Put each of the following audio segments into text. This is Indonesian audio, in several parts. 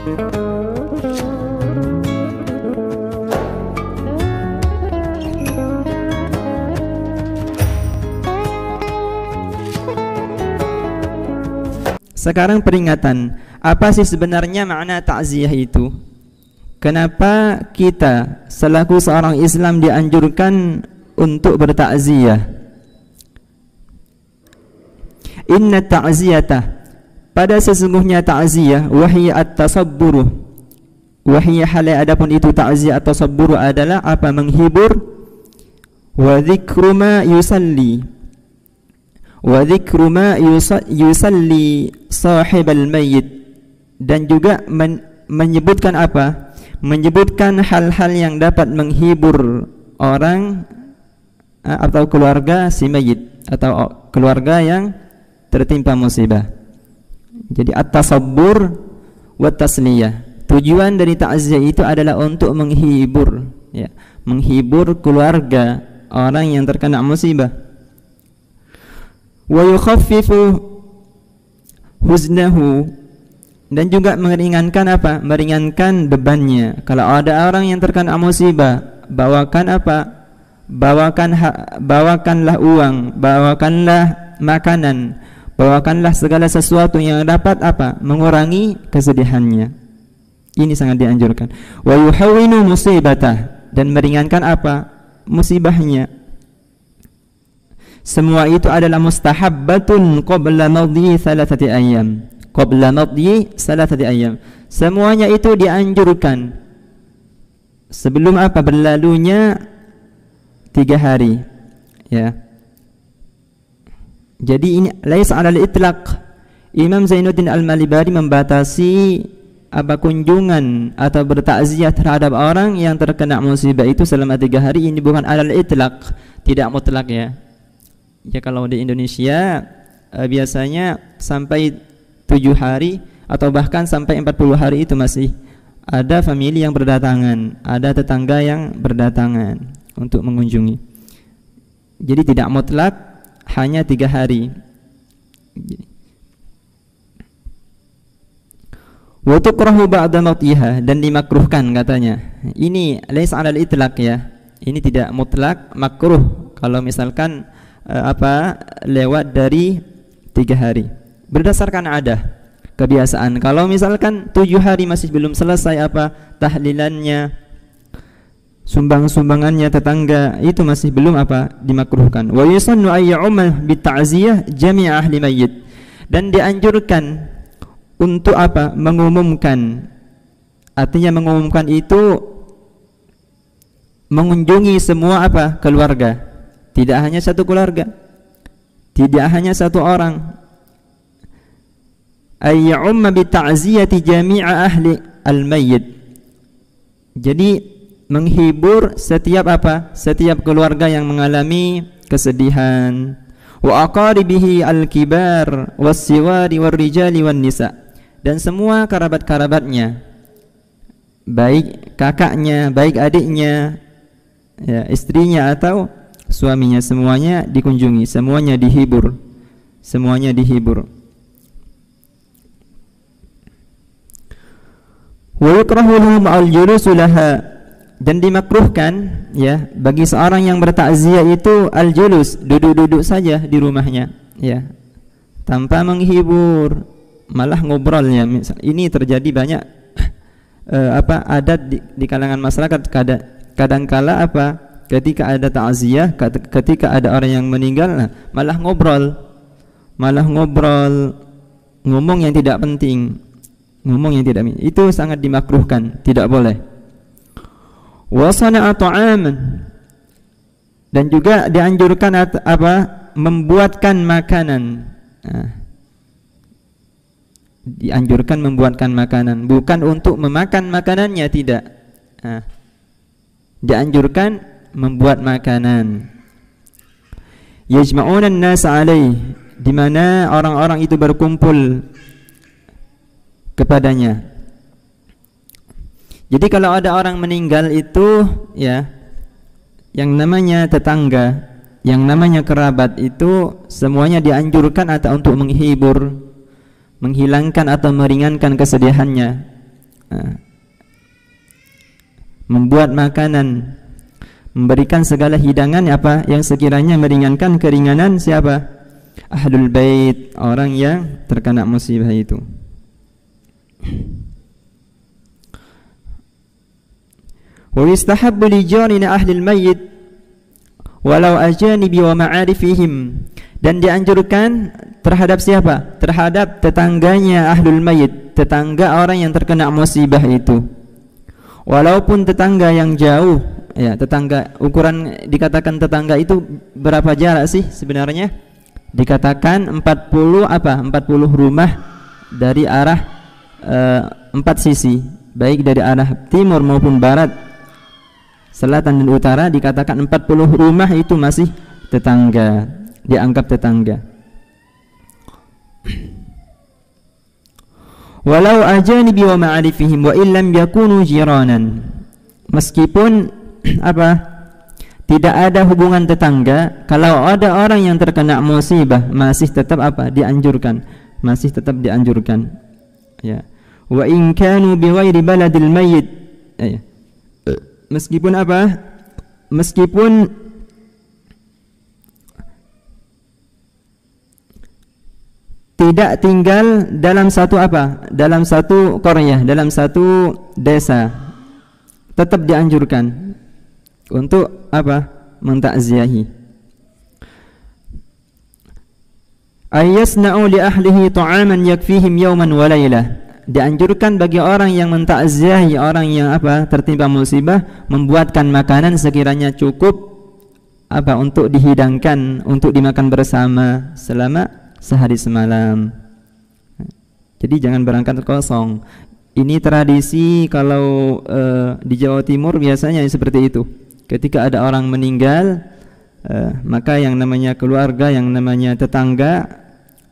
Sekarang peringatan. Apa sih sebenarnya makna takziah itu? Kenapa kita selaku seorang Islam dianjurkan untuk bertakziah? Inna ta'ziyata, pada sesungguhnya ta'ziyah, wahiyya at-tasabburu, wahiyya halai, adapun itu ta'ziyah atau tasabburu adalah apa? Menghibur. Wa dzikru ma yusalli, wa dzikru ma yusalli sahibal mayyit, dan juga menyebutkan apa? Menyebutkan hal-hal yang dapat menghibur orang atau keluarga si mayit atau keluarga yang tertimpa musibah. Jadi at-tasabbur wa tasliyah. Tujuan dari ta'ziyah itu adalah untuk menghibur, ya, menghibur keluarga orang yang terkena musibah. Wa yukhaffifu huznahu, dan juga meringankan apa? Meringankan bebannya. Kalau ada orang yang terkena musibah, bawakan apa? Bawakanlah uang, bawakanlah makanan, bawakanlah segala sesuatu yang dapat apa? Mengurangi kesedihannya. Ini sangat dianjurkan. Wa yuhawwinu musibatah, dan meringankan apa? Musibahnya. Semua itu adalah mustahabbatun qabla madhi thalathati ayyam. Qabla madhi thalathati ayyam. Semuanya itu dianjurkan sebelum apa? Berlalunya 3 hari. Ya. Jadi ini laisa 'alal itlaq. Imam Zainuddin Al-Malibari membatasi apa? Kunjungan atau bertakziah terhadap orang yang terkena musibah itu selama 3 hari. Ini bukan 'alal itlaq, tidak mutlak, ya. Ya, kalau di Indonesia biasanya sampai 7 hari atau bahkan sampai 40 hari itu masih ada famili yang berdatangan, ada tetangga yang berdatangan untuk mengunjungi. Jadi tidak mutlak, hanya 3 hari. Wa tukrahu ba'da mautiha, dan dimakruhkan katanya. Ini laisa 'alal itlaq, ya. Ini tidak mutlak, makruh kalau misalkan lewat dari 3 hari berdasarkan adah, kebiasaan. Kalau misalkan 7 hari masih belum selesai tahlilannya, sumbang-sumbangannya tetangga, itu masih belum dimakruhkan. Wa yusannu ay ya'umma bita'ziyah jami' ahli mayyit, dan dianjurkan untuk mengumumkan, artinya mengumumkan itu mengunjungi semua keluarga. Tidak hanya satu keluarga, tidak hanya satu orang. Ayya'umma bita'ziyati jami'a ahli al-mayyit. Jadi menghibur setiap setiap keluarga yang mengalami kesedihan. Wa aqaribihi al-kibar was-siwari war-rijali wan-nisa, dan semua kerabat-kerabatnya, baik kakaknya, baik adiknya, ya, istrinya atau suaminya, semuanya dikunjungi, semuanya dihibur, semuanya dihibur. Wa yukrahu lahum al-julusu laha, dan dimakruhkan, ya, bagi seorang yang bertakziah itu al-julus, duduk-duduk saja di rumahnya, ya, tanpa menghibur, malah ngobrolnya. Ini terjadi banyak adat di kalangan masyarakat. Kadangkala ketika ada ta'ziyah, ketika ada orang yang meninggal, malah ngobrol, ngomong yang tidak penting, itu sangat dimakruhkan, tidak boleh. Wa sana'a ta'aman, dan juga dianjurkan membuatkan makanan. Dianjurkan membuatkan makanan, bukan untuk memakan makanannya, tidak. Dianjurkan membuat makanan. Yajma'una an-nas 'alaih, di mana orang-orang itu berkumpul kepadanya. Jadi kalau ada orang meninggal itu, ya, yang namanya tetangga, yang namanya kerabat itu semuanya dianjurkan atau untuk menghibur, menghilangkan atau meringankan kesedihannya. membuat makanan, memberikan segala hidangan apa yang sekiranya meringankan keringanan siapa? Ahlul bait, orang yang terkena musibah itu. Wa yustahabbu li jarina ahlil mayyit walau ajanibi wa ma'arifihim, dan dianjurkan terhadap siapa? Terhadap tetangganya ahlul mayyit, tetangga orang yang terkena musibah itu. Walaupun tetangga yang jauh, ya, tetangga, ukuran dikatakan tetangga itu berapa jarak sih sebenarnya? Dikatakan 40 rumah dari arah 4 sisi, baik dari arah timur maupun barat, selatan dan utara, dikatakan 40 rumah itu masih tetangga, dianggap tetangga. Walau ajanibi wa ma'arifihim wa illam yakunu jiranan, meskipun tidak ada hubungan tetangga, kalau ada orang yang terkena musibah masih tetap dianjurkan, masih tetap dianjurkan, ya. Wa in kanu bi ghairi baladil mayyit, ya. Meskipun meskipun tidak tinggal dalam satu dalam satu qaryah, dalam satu desa, tetap dianjurkan untuk mentakziahi. Ayyasna'u li ahlihi ta'aman yakfihim yawman wa laylah, dianjurkan bagi orang yang mentakziahi orang yang tertimpa musibah, membuatkan makanan sekiranya cukup untuk dihidangkan, untuk dimakan bersama selama sehari semalam. Jadi jangan berangkat kosong. Ini tradisi kalau di Jawa Timur biasanya seperti itu. Ketika ada orang meninggal, maka yang namanya keluarga, yang namanya tetangga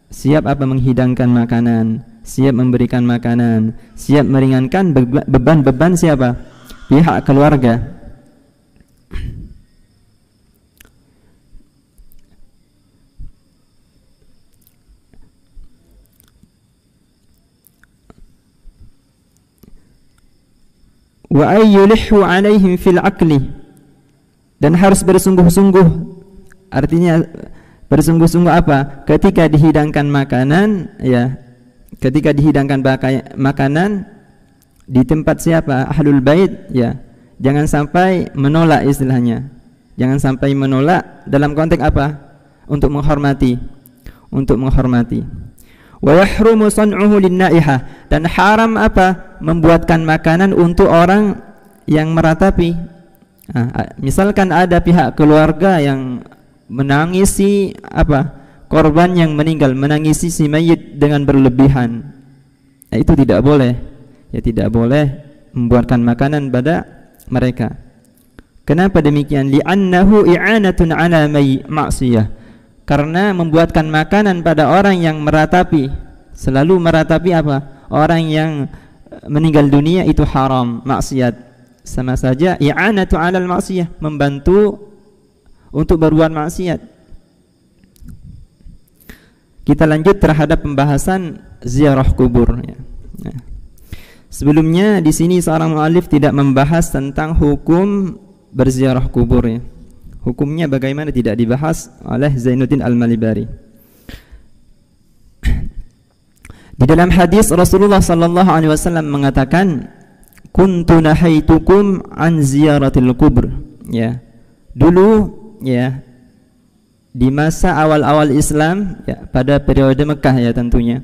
siap menghidangkan makanan, siap memberikan makanan, siap meringankan beban-beban siapa? Pihak keluarga. Wa ayyulihu alaihim fil akli, dan harus bersungguh-sungguh. Artinya bersungguh-sungguh ketika dihidangkan makanan, ya, ketika dihidangkan makanan di tempat siapa? Ahlul bait, ya. Jangan sampai menolak, istilahnya. Jangan sampai menolak dalam konteks untuk menghormati, untuk menghormati. Wa yahrumu san'uhu lin-na'iha, dan haram membuatkan makanan untuk orang yang meratapi. Misalkan ada pihak keluarga yang menangisi korban yang meninggal, menangisi si mayit dengan berlebihan, itu tidak boleh, ya, tidak boleh membuatkan makanan pada mereka. Kenapa demikian? Li'annahu i'anatun 'ala ma'siyah, karena membuatkan makanan pada orang yang meratapi, selalu meratapi orang yang meninggal dunia, itu haram, maksiat. Sama saja i'anatu 'alal ma'siyah, membantu untuk berbuat maksiat. Kita lanjut terhadap pembahasan ziarah kubur, ya. Sebelumnya di sini seorang mu'allif tidak membahas tentang hukum berziarah kubur, ya. Hukumnya bagaimana tidak dibahas oleh Zainuddin Al-Malibari. Di dalam hadis Rasulullah sallallahu alaihi wasallam mengatakan, "Kuntu nahaitukum an ziyaratil kubur." Ya. Dulu, ya, di masa awal-awal Islam, ya, pada periode Mekah, ya, tentunya,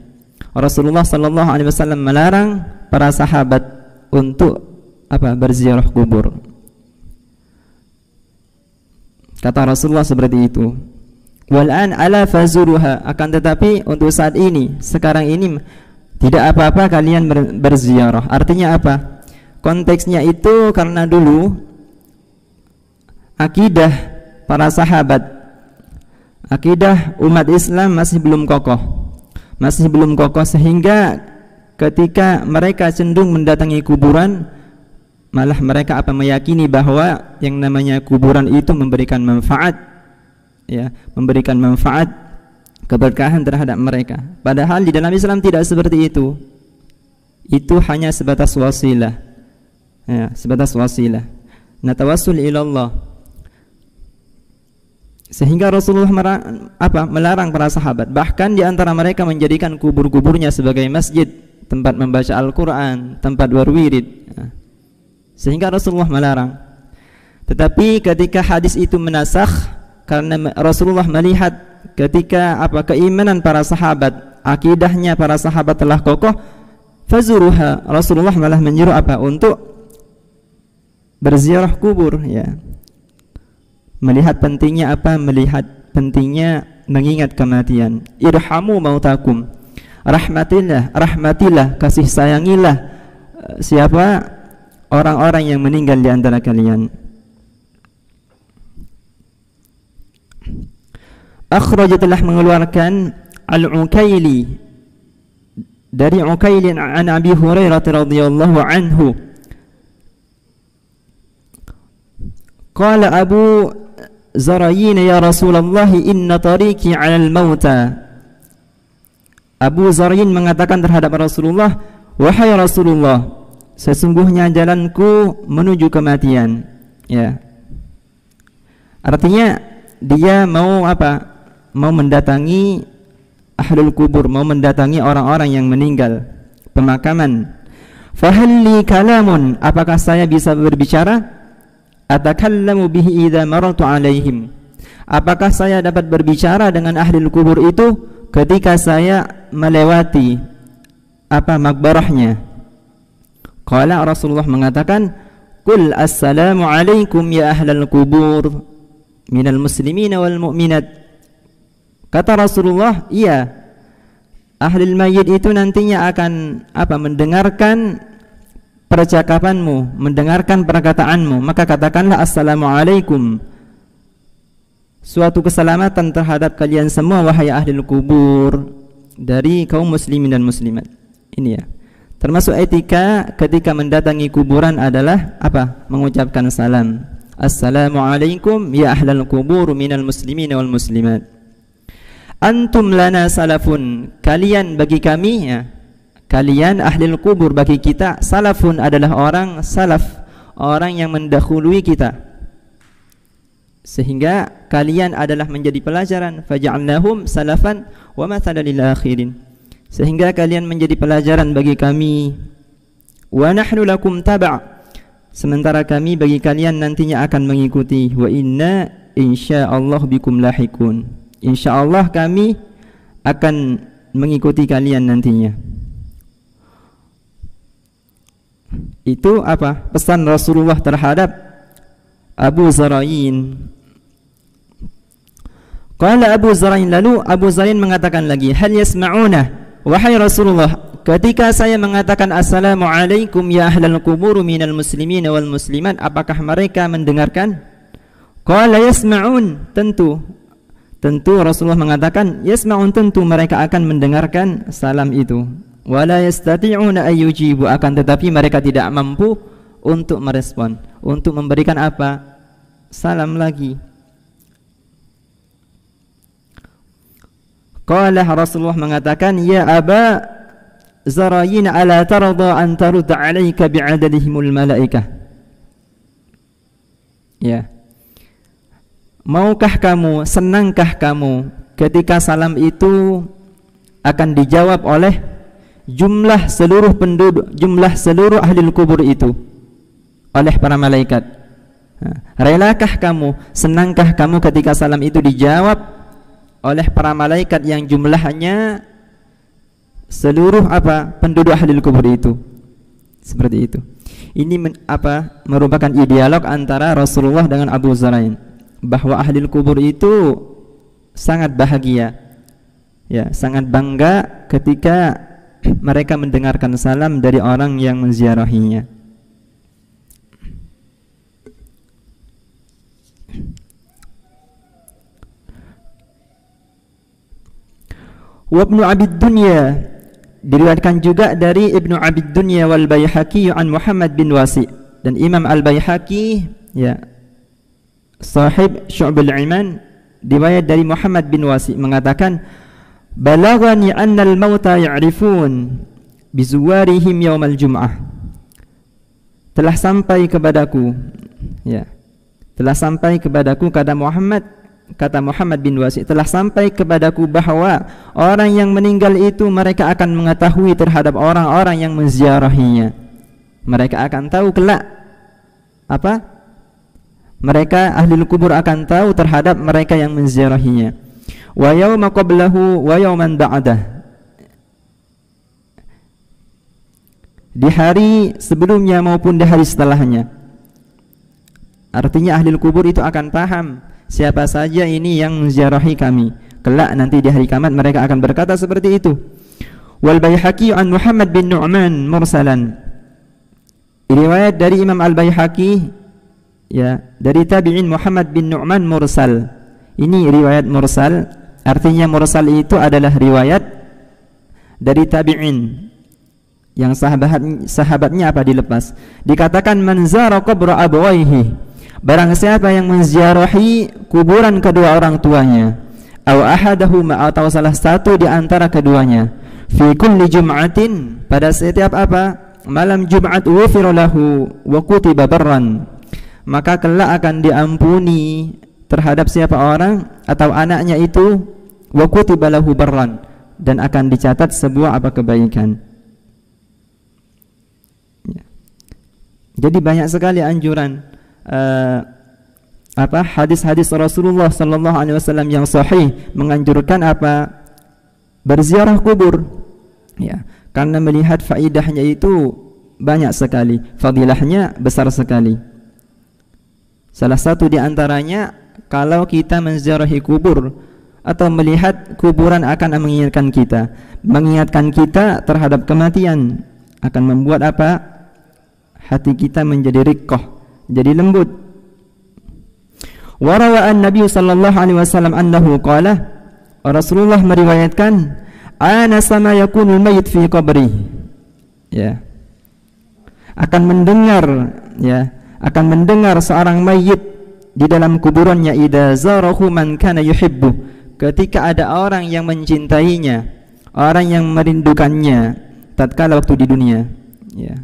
Rasulullah sallallahu alaihi wasallam melarang para sahabat untuk berziarah kubur. Kata Rasulullah seperti itu. Wal'an ala fazuruha, akan tetapi untuk saat ini, sekarang ini, tidak apa-apa kalian berziarah. Artinya konteksnya itu karena dulu akidah para sahabat, akidah umat Islam masih belum kokoh, sehingga ketika mereka cenderung mendatangi kuburan, malah mereka meyakini bahwa yang namanya kuburan itu memberikan manfaat, ya, memberikan manfaat, keberkahan terhadap mereka. Padahal di dalam Islam tidak seperti itu. itu hanya sebatas wasilah, ya, sebatas wasilah. Natawassul ila Allah. Sehingga Rasulullah melarang para sahabat, bahkan di antara mereka menjadikan kubur-kuburnya sebagai masjid, tempat membaca Al-Quran, tempat berwirid. Sehingga Rasulullah melarang. Tetapi ketika hadis itu menasakh, karena Rasulullah melihat ketika keimanan para sahabat, akidahnya para sahabat telah kokoh, fazuruha, Rasulullah malah menyuruh untuk berziarah kubur, ya. Melihat pentingnya melihat pentingnya mengingat kematian. Irhamu mautakum, rahmatilah, kasih sayangilah siapa orang-orang yang meninggal di antara kalian. Akhraj telah mengeluarkan Al-Ukaili dari Ukailin an Abi Hurairah radhiyallahu anhu. Qala Abu Zarayin ya Rasulullah inna tariqi 'alal mauta. Abu Zarayin mengatakan terhadap Rasulullah, wahai Rasulullah, sesungguhnya jalanku menuju kematian, ya. Artinya dia mau mau mendatangi ahlul kubur, mau mendatangi orang-orang yang meninggal, pemakaman. Fahalli kalamun, apakah saya bisa berbicara? Atakallamu bihi idza marartu alaihim, apakah saya dapat berbicara dengan ahlul kubur itu ketika saya melewati makbarahnya? Qala, Rasulullah mengatakan, qul assalamu alaikum ya ahlal kubur minal muslimin wal mu'minat. Kata Rasulullah, iya, ahli mayyit itu nantinya akan mendengarkan percakapanmu, mendengarkan perkataanmu, maka katakanlah assalamualaikum, suatu keselamatan terhadap kalian semua wahai ahli kubur dari kaum muslimin dan muslimat. Ini, ya, termasuk etika ketika mendatangi kuburan adalah mengucapkan salam. Assalamualaikum ya ahlal kubur minal muslimin wal muslimat. Antum lana salafun, kalian bagi kami, ya, kalian ahli kubur bagi kita, salafun adalah orang salaf, orang yang mendahului kita, sehingga kalian adalah menjadi pelajaran. Faja'alnahum salafan wa mathalan lil akhirin, sehingga kalian menjadi pelajaran bagi kami. Wa nahnu lakum taba', sementara kami bagi kalian nantinya akan mengikuti. Wa inna insyaallah bikum lahikun, insyaallah kami akan mengikuti kalian nantinya. Itu pesan Rasulullah terhadap Abu Zarain. Qala Abu Zarain, lalu Abu Zarain mengatakan lagi, hal yasma'una, wahai Rasulullah, ketika saya mengatakan assalamualaikum ya ahlal kubur minal muslimin wal muslimat, apakah mereka mendengarkan? Qala yasma'un, tentu Rasulullah mengatakan yasma'un, tentu mereka akan mendengarkan salam itu. Wala yastati'una ayyujibu, akan tetapi mereka tidak mampu untuk merespon, untuk memberikan salam lagi. Qala, Rasulullah mengatakan, ya Aba Zarayin, ala tarda an tarudda alaika bi'adadihimul malaikah. Ya, maukah kamu, senangkah kamu ketika salam itu akan dijawab oleh jumlah seluruh penduduk, jumlah seluruh ahli kubur itu oleh para malaikat? Relakah kamu, senangkah kamu ketika salam itu dijawab oleh para malaikat yang jumlahnya seluruh penduduk ahli kubur itu? Seperti itu. Ini merupakan dialog antara Rasulullah dengan Abu Zarain, bahwa ahli kubur itu sangat bahagia, ya, sangat bangga ketika mereka mendengarkan salam dari orang yang menziarahinya. Wa Ibnu Abid Dunya, diriwayatkan juga dari Ibnu Abid Dunya wal Baihaqi an Muhammad bin Wasi, dan Imam Al-Baihaqi, ya, sahib Syu'bul Iman, riwayat dari Muhammad bin Wasi mengatakan, balagani annal mauta ya'rifun bizuwarihim yaumal jum'ah. Telah sampai kepadaku, ya, telah sampai kepadaku kata Muhammad bin Wasi, telah sampai kepadaku bahwa orang yang meninggal itu mereka akan mengetahui terhadap orang-orang yang menziarahinya. Mereka akan tahu kelak apa? Mereka ahli kubur akan tahu terhadap mereka yang menziarahinya. Wa yauma qablahu wa yauman ba'dah. Di hari sebelumnya maupun di hari setelahnya. Artinya ahli kubur itu akan paham siapa saja ini yang menziarahi kami. Kelak nanti di hari kiamat mereka akan berkata seperti itu. Wal Baihaqi an Muhammad bin Nu'man mursalan. Riwayat dari Imam Al-Baihaqi, ya, dari tabi'in Muhammad bin Nu'man mursal. Ini riwayat mursal, artinya mursal itu adalah riwayat dari tabi'in yang sahabatnya apa dilepas. Dikatakan man zara qabra abawaihi, barang siapa yang menziarahi kuburan kedua orang tuanya, aw ahadahuma, atau salah satu di antara keduanya, fi kulli jum'atin, pada setiap apa? Malam Jumat, wufira lahu wa kutiba barran, maka kelak akan diampuni terhadap siapa orang atau anaknya itu, wa kutiba lahu barran, dan akan dicatat sebuah apa kebaikan. Ya. Jadi banyak sekali anjuran hadis-hadis Rasulullah sallallahu alaihi wasallam yang sahih menganjurkan apa? Berziarah kubur. Ya, karena melihat faidahnya itu banyak sekali, fadilahnya besar sekali. Salah satu di antaranya, kalau kita menziarahi kubur atau melihat kuburan akan mengingatkan kita terhadap kematian, akan membuat apa? Hati kita menjadi riqqah, jadi lembut. Wa rawa an-nabiy sallallahu alaihi wasallam annahu qala, Rasulullah meriwayatkan, ana sama yakunul mayit fi qabri, ya, akan mendengar seorang mayit di dalam kuburannya, idza zarahu man kana yuhibbu, ketika ada orang yang mencintainya, orang yang merindukannya tatkala waktu di dunia, ya.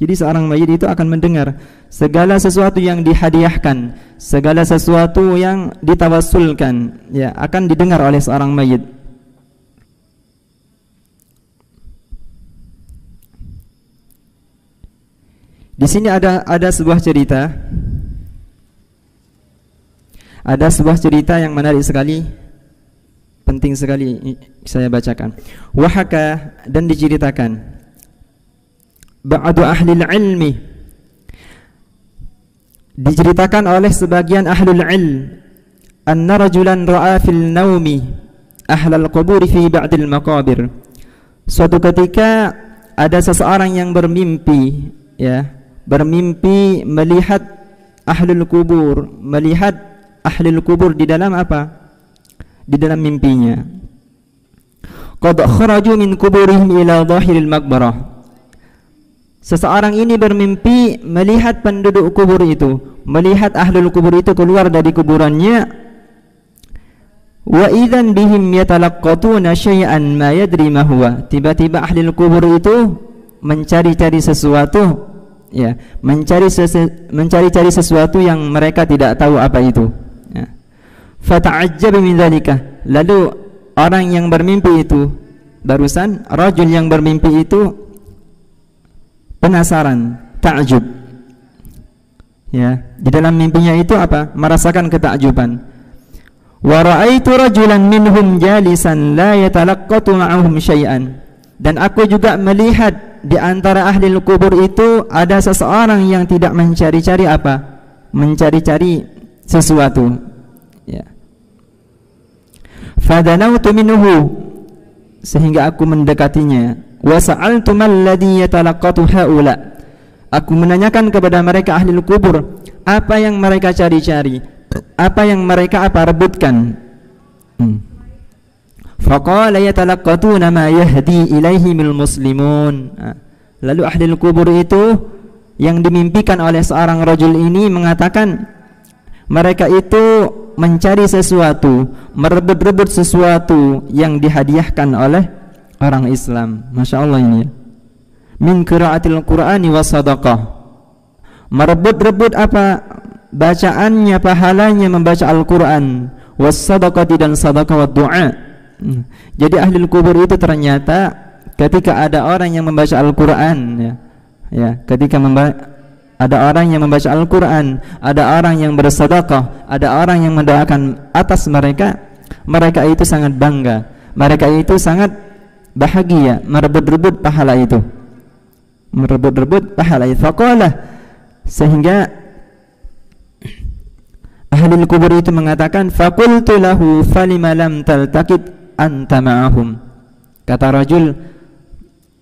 Jadi seorang mayit itu akan mendengar segala sesuatu yang dihadiahkan, segala sesuatu yang ditawassulkan, ya, akan didengar oleh seorang mayit. Di sini ada sebuah cerita. Ada sebuah cerita yang menarik sekali, penting sekali saya bacakan. Wahaka, dan diceritakan, ba'du ahli ilmi, diceritakan oleh sebagian ahlul ilm, anna rajulan ra'a fil naumi ahlal qubur fi ba'dil maqabir. Suatu ketika ada seseorang yang bermimpi, ya, bermimpi melihat ahlul kubur, melihat ahlul kubur di dalam apa? Di dalam mimpinya. Qad kharaju min kuburihim ila dhahiril maqbarah. Seseorang ini bermimpi melihat penduduk kubur itu, melihat ahlul kubur itu keluar dari kuburannya. Wa idzan bihim yatalaqqatuna syai'an ma yadri ma huwa. Tiba-tiba ahlul kubur itu mencari-cari sesuatu, ya, mencari-cari sesuatu yang mereka tidak tahu apa itu, ya. Fata'ajjab min dzalika, lalu orang yang bermimpi itu, barusan rajul yang bermimpi itu penasaran, ta'jub, ya, di dalam mimpinya itu apa? Merasakan ketakjuban. Wa ra'aitu rajulan minhum jalisan la yatalaqqatu ma'ahum syai'an, dan aku juga melihat di antara ahli kubur itu ada seseorang yang tidak mencari-cari apa? Mencari-cari sesuatu, ya. Fadanautu minhu, sehingga aku mendekatinya. Wa sa'altu man ladzi yatalaqqatu haula, aku menanyakan kepada mereka ahli kubur, apa yang mereka cari-cari, apa yang mereka rebutkan. Faqala yatalaqqatuna ma yahdi ilaihimul muslimun. Lalu ahli kubur itu yang dimimpikan oleh seorang rajul ini mengatakan, mereka itu mencari sesuatu, merebut-rebut sesuatu yang dihadiahkan oleh orang Islam. Masya Allah ini ya. Min qiraatil Qur'ani wa sadaqah. Merebut-rebut apa? Bacaannya, pahalanya membaca Al-Quran, was sadaqati dan sadaqah wa du'a. Jadi ahli kubur itu ternyata ketika ada orang yang membaca Al-Quran ketika ada orang yang membaca Al-Quran, ada orang yang bersedekah, ada orang yang mendoakan atas mereka, mereka itu sangat bangga, mereka itu sangat bahagia merebut-rebut pahala itu, merebut-rebut pahala itu. Faqala, sehingga ahli kubur itu mengatakan, faqultu lahu falima lam taltaqit anta ma'ahum. Kata rajul,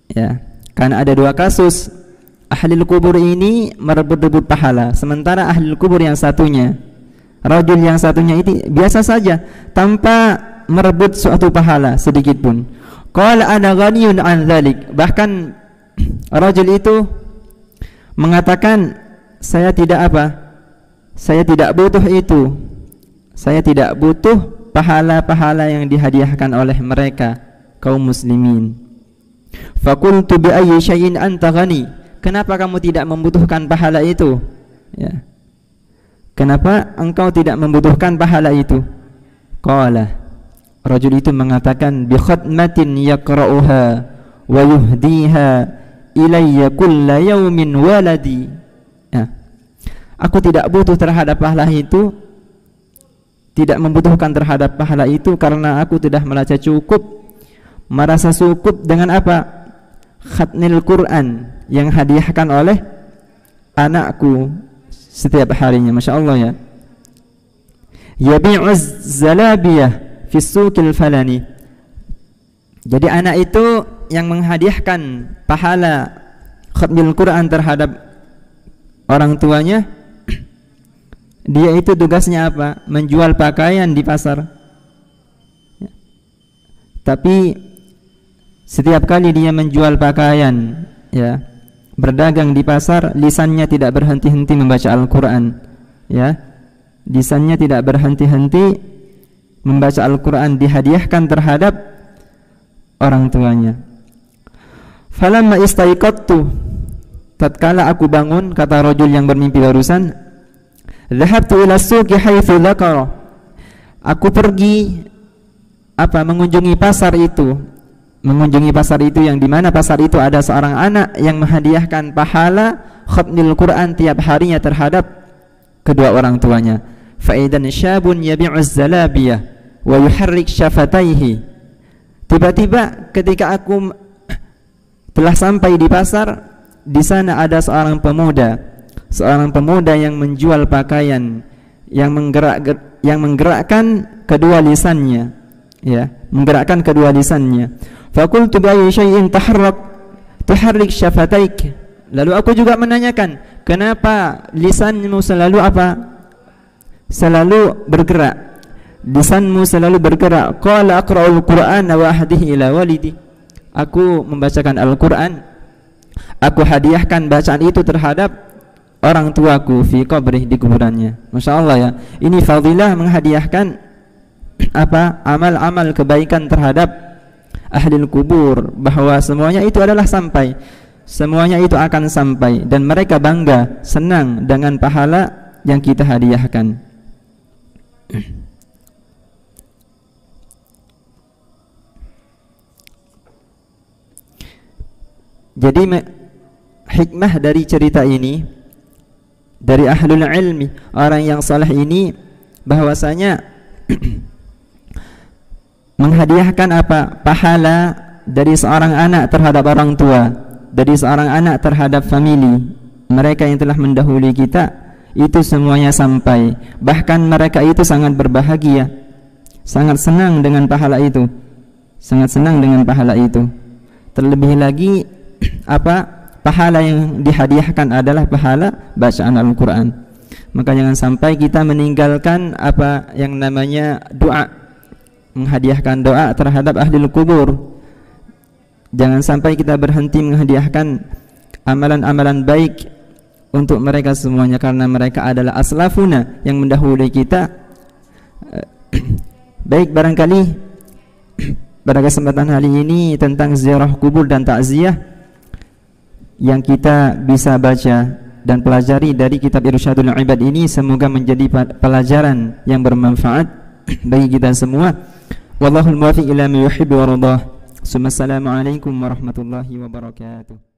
ya, karena ada dua kasus. Ahli kubur ini merebut-rebut pahala, sementara ahli kubur yang satunya, rajul yang satunya itu biasa saja tanpa merebut suatu pahala sedikit pun. Qala ana ghaniyun an dzalik. Bahkan rajul itu mengatakan, saya tidak saya tidak butuh itu, saya tidak butuh pahala-pahala yang dihadiahkan oleh mereka kaum muslimin. Faqultu bi ayyi syai'in anta ghani. Kenapa kamu tidak membutuhkan pahala itu? Ya. Kenapa engkau tidak membutuhkan pahala itu? Qala, rajul itu mengatakan, bi khatmatin yaqra'uha wa yuhdiha ilayya kulla yawmin waladi. Ya. Aku tidak butuh terhadap pahala itu, tidak membutuhkan terhadap pahala itu karena aku sudah merasa cukup dengan apa? Khatmil Quran yang hadiahkan oleh anakku setiap harinya. Masya Allah ya. Yabi'uz zalabiyah fi suqil falani. Jadi anak itu yang menghadiahkan pahala khatmil Quran terhadap orang tuanya, dia itu tugasnya apa? Menjual pakaian di pasar. Tapi setiap kali dia menjual pakaian, ya, berdagang di pasar, lisannya tidak berhenti-henti membaca Al-Quran, ya, lisannya tidak berhenti-henti membaca Al-Quran, dihadiahkan terhadap orang tuanya. Falamma istaiqattu, tatkala aku bangun, kata rajul yang bermimpi barusan, dhahabtu ila suqi haitsu dzakara. Aku pergi mengunjungi pasar itu. Mengunjungi pasar itu yang dimana pasar itu ada seorang anak yang menghadiahkan pahala khatmil Quran tiap harinya terhadap kedua orang tuanya. Faidan syabun yabi'uz zalabiyah wa yuharrik syafataihi. Tiba-tiba ketika aku telah sampai di pasar, di sana ada seorang pemuda yang menjual pakaian, yang menggerakkan kedua lisannya, ya, menggerakkan kedua lisannya. Faqultu bi ayyi syai'in tuharrik syafataik. Lalu aku juga menanyakan, kenapa lisanmu selalu selalu bergerak? Lisanmu selalu bergerak. Qala aqra'ul Qur'ana wa ahdihi ila walidi. Aku membacakan Al-Qur'an, aku hadiahkan bacaan itu terhadap orang tuaku fi qabrih, di kuburannya. Masya Allah ya. Ini fadilah menghadiahkan amal-amal kebaikan terhadap ahli kubur, bahwa semuanya itu adalah sampai, semuanya itu akan sampai, dan mereka bangga, senang dengan pahala yang kita hadiahkan. Jadi hikmah dari cerita ini, dari ahlul ilmi, orang yang saleh ini, bahwasanya menghadiahkan pahala dari seorang anak terhadap orang tua, dari seorang anak terhadap famili mereka yang telah mendahului kita, itu semuanya sampai. Bahkan mereka itu sangat berbahagia, sangat senang dengan pahala itu, sangat senang dengan pahala itu. Terlebih lagi pahala yang dihadiahkan adalah pahala bacaan Al-Quran. Maka jangan sampai kita meninggalkan yang namanya doa, menghadiahkan doa terhadap ahli kubur. Jangan sampai kita berhenti menghadiahkan amalan-amalan baik untuk mereka semuanya, karena mereka adalah aslafuna, yang mendahului kita. Baik, barangkali pada kesempatan hari ini tentang ziarah kubur dan takziah yang kita bisa baca dan pelajari dari kitab Irsyadul Ibad ini, semoga menjadi pelajaran yang bermanfaat bagi kita semua. Wallahul muwaffiq ila ma yuhibbu wa radhah. Assalamualaikum warahmatullahi wabarakatuh.